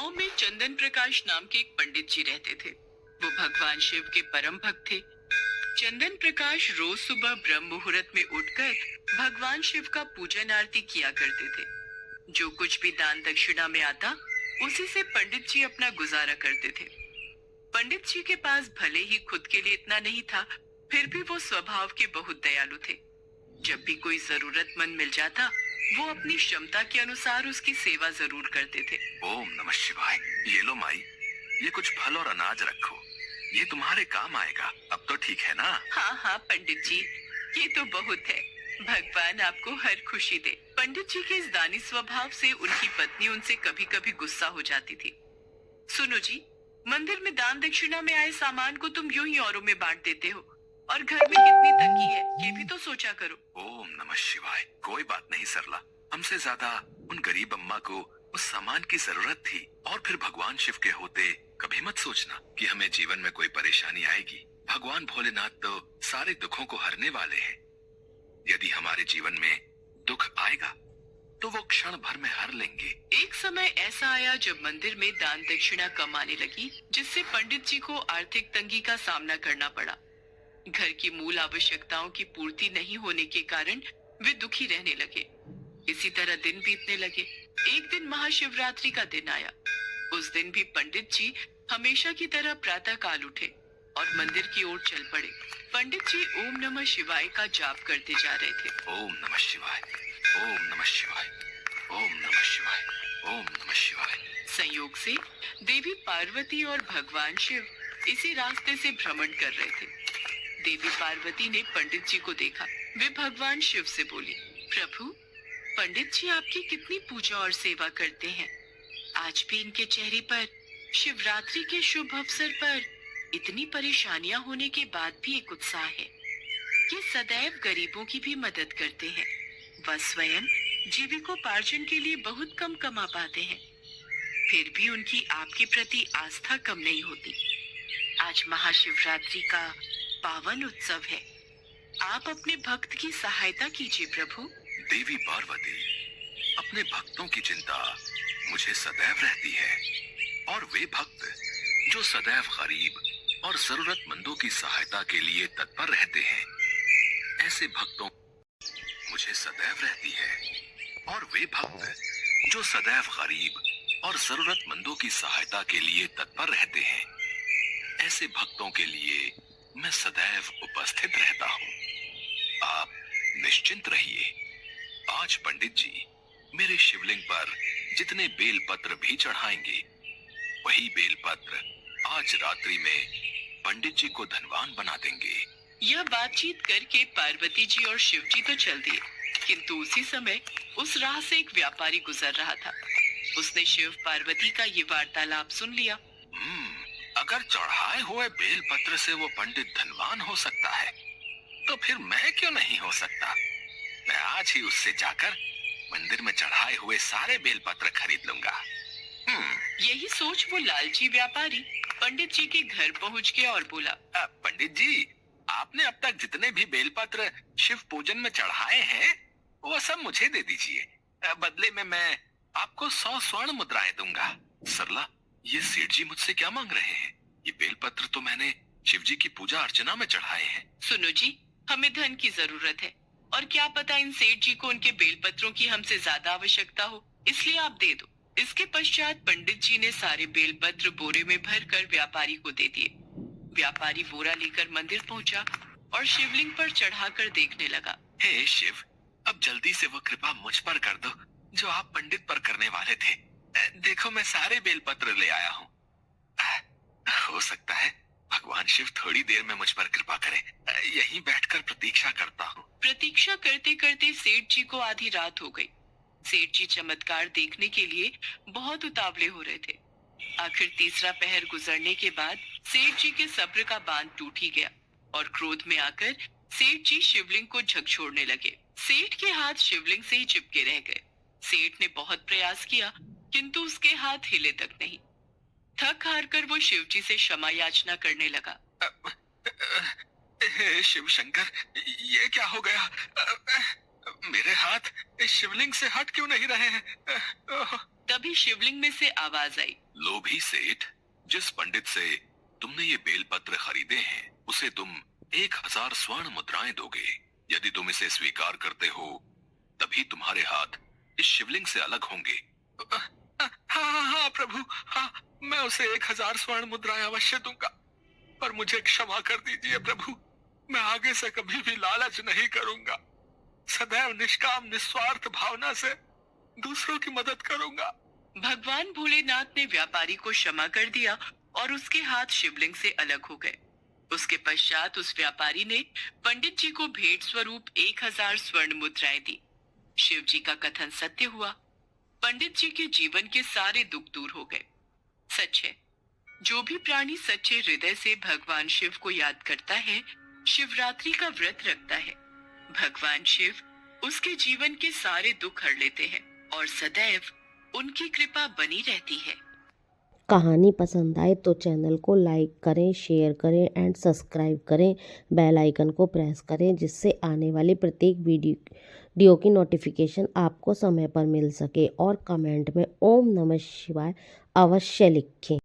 गांव में चंदन प्रकाश नाम के एक पंडित जी रहते थे। वो भगवान शिव के परम भक्त थे। चंदन प्रकाश रोज सुबह ब्रह्म मुहूर्त में उठकर भगवान शिव का पूजन आरती किया करते थे। जो कुछ भी दान दक्षिणा में आता, उसी से पंडित जी अपना गुजारा करते थे। पंडित जी के पास भले ही खुद के लिए इतना नहीं था, फिर भी वो स्वभाव के बहुत दयालु थे। जब भी कोई जरूरतमंद मिल जाता, वो अपनी क्षमता के अनुसार उसकी सेवा जरूर करते थे। ओम नमः शिवाय। ये लो माई, ये कुछ फल और अनाज रखो, ये तुम्हारे काम आएगा। अब तो ठीक है ना? हाँ हाँ पंडित जी, ये तो बहुत है। भगवान आपको हर खुशी दे। पंडित जी के इस दानी स्वभाव से उनकी पत्नी उनसे कभी कभी गुस्सा हो जाती थी। सुनो जी, मंदिर में दान दक्षिणा में आए सामान को तुम यूं ही औरों में बांट देते हो, और घर में कितनी तंगी है ये भी तो सोचा करो। ओम नमः शिवाय। कोई बात नहीं सरला, हमसे ज्यादा उन गरीब अम्मा को उस सामान की जरूरत थी। और फिर भगवान शिव के होते कभी मत सोचना कि हमें जीवन में कोई परेशानी आएगी। भगवान भोलेनाथ तो सारे दुखों को हरने वाले हैं। यदि हमारे जीवन में दुख आएगा तो वो क्षण भर में हर लेंगे। एक समय ऐसा आया जब मंदिर में दान दक्षिणा कम आने लगी, जिससे पंडित जी को आर्थिक तंगी का सामना करना पड़ा। घर की मूल आवश्यकताओं की पूर्ति नहीं होने के कारण वे दुखी रहने लगे। इसी तरह दिन बीतने लगे। एक दिन महाशिवरात्रि का दिन आया। उस दिन भी पंडित जी हमेशा की तरह प्रातः काल उठे और मंदिर की ओर चल पड़े। पंडित जी ओम नमः शिवाय का जाप करते जा रहे थे। ओम नमः शिवाय, ओम नमः शिवाय, ओम नमः शिवाय, ओम नमः शिवाय। संयोग से देवी पार्वती और भगवान शिव इसी रास्ते से भ्रमण कर रहे थे। देवी पार्वती ने पंडित जी को देखा। वे भगवान शिव से बोली, प्रभु, पंडित जी आपकी कितनी पूजा और सेवा करते हैं। आज भी इनके चेहरे पर शिवरात्रि के शुभ अवसर पर इतनी परेशानियां होने के बाद भी एक उत्साह है। ये सदैव गरीबों की भी मदद करते हैं। वह स्वयं जीविकोपार्जन के लिए बहुत कम कमा पाते हैं, फिर भी उनकी आपके प्रति आस्था कम नहीं होती। आज महाशिवरात्रि का पावन उत्सव है। आप अपने भक्त की सहायता कीजिए प्रभु। देवी पार्वती, अपने भक्तों की चिंता मुझे सदैव रहती है, और वे भक्त जो सदैव गरीब और जरूरतमंदों की सहायता के लिए तत्पर रहते हैं, ऐसे भक्तों मुझे सदैव रहती है। और वे भक्त जो सदैव गरीब और जरूरतमंदों की सहायता के लिए तत्पर रहते हैं, ऐसे भक्तों के लिए मैं सदैव उपस्थित रहता हूँ। आप निश्चिंत रहिए। आज पंडित जी मेरे शिवलिंग पर जितने बेलपत्र भी चढ़ाएंगे, वही बेलपत्र आज रात्रि में पंडित जी को धनवान बना देंगे। यह बातचीत करके पार्वती जी और शिव जी तो चल दिए, किंतु उसी समय उस राह से एक व्यापारी गुजर रहा था। उसने शिव पार्वती का ये वार्तालाप सुन लिया। अगर चढ़ाए हुए बेलपत्र से वो पंडित धनवान हो सकता है, तो फिर मैं क्यों नहीं हो सकता? मैं आज ही उससे जाकर मंदिर में चढ़ाए हुए सारे बेलपत्र खरीद लूंगा। यही सोच वो लालची व्यापारी पंडित जी के घर पहुंच गया और बोला, पंडित जी, आपने अब तक जितने भी बेलपत्र शिव पूजन में चढ़ाए हैं, वो सब मुझे दे दीजिए। बदले में मैं आपको 100 स्वर्ण मुद्राएं दूंगा। सरला, ये सेठ जी मुझसे क्या मांग रहे हैं? ये बेलपत्र तो मैंने शिव जी की पूजा अर्चना में चढ़ाए हैं। सुनो जी, हमें धन की जरूरत है, और क्या पता इन सेठ जी को उनके बेलपत्रों की हमसे ज्यादा आवश्यकता हो, इसलिए आप दे दो। इसके पश्चात पंडित जी ने सारे बेलपत्र बोरे में भरकर व्यापारी को दे दिए। व्यापारी बोरा लेकर मंदिर पहुंचा और शिवलिंग पर चढ़ाकर देखने लगा। हे शिव, अब जल्दी से वो कृपा मुझ पर कर दो जो आप पंडित पर करने वाले थे। देखो, मैं सारे बेलपत्र ले आया हूँ। हो सकता है भगवान शिव थोड़ी देर में मुझ पर कृपा करें। यहीं बैठकर प्रतीक्षा करता हूँ। प्रतीक्षा करते करते सेठ जी को आधी रात हो गई। सेठ जी चमत्कार देखने के लिए बहुत उतावले हो रहे थे। आखिर तीसरा पहर गुजरने के बाद सेठ जी के सब्र का बांध टूट ही गया, और क्रोध में आकर सेठ जी शिवलिंग को झकझोरने लगे। सेठ के हाथ शिवलिंग से ही चिपके रह गए। सेठ ने बहुत प्रयास किया, किंतु उसके हाथ हिले तक नहीं। थक हार कर वो शिव जी से क्षमा याचना करने लगा। हे शिव शंकर, ये क्या हो गया? मेरे हाथ इस शिवलिंग से हट क्यों नहीं रहे हैं? तभी शिवलिंग में से आवाज आई। लोभी सेठ, जिस पंडित से तुमने ये बेलपत्र खरीदे हैं उसे तुम 1000 स्वर्ण मुद्राएं दोगे। यदि तुम इसे स्वीकार करते हो तभी तुम्हारे हाथ इस शिवलिंग से अलग होंगे। हाँ हाँ हाँ प्रभु, हाँ, मैं उसे 1000 स्वर्ण मुद्राएं अवश्य दूंगा, पर मुझे क्षमा कर दीजिए प्रभु। मैं आगे से कभी भी लालच नहीं करूंगा, सदैव निष्काम निस्वार्थ भावना से दूसरों की मदद करूंगा। भगवान भोलेनाथ ने व्यापारी को क्षमा कर दिया और उसके हाथ शिवलिंग से अलग हो गए। उसके पश्चात उस व्यापारी ने पंडित जी को भेंट स्वरूप 1000 स्वर्ण मुद्राएं दी। शिव जी का कथन सत्य हुआ। पंडित जी के जीवन के सारे दुख दूर हो गए। सच है, जो भी प्राणी सच्चे हृदय से भगवान शिव को याद करता है, शिवरात्रि का व्रत रखता है, भगवान शिव उसके जीवन के सारे दुख हर लेते हैं और सदैव उनकी कृपा बनी रहती है। कहानी पसंद आए तो चैनल को लाइक करें, शेयर करें एंड सब्सक्राइब करें। बेल आइकन को प्रेस करें जिससे आने वाली प्रत्येक वीडियो की नोटिफिकेशन आपको समय पर मिल सके। और कमेंट में ओम नमः शिवाय अवश्य लिखें।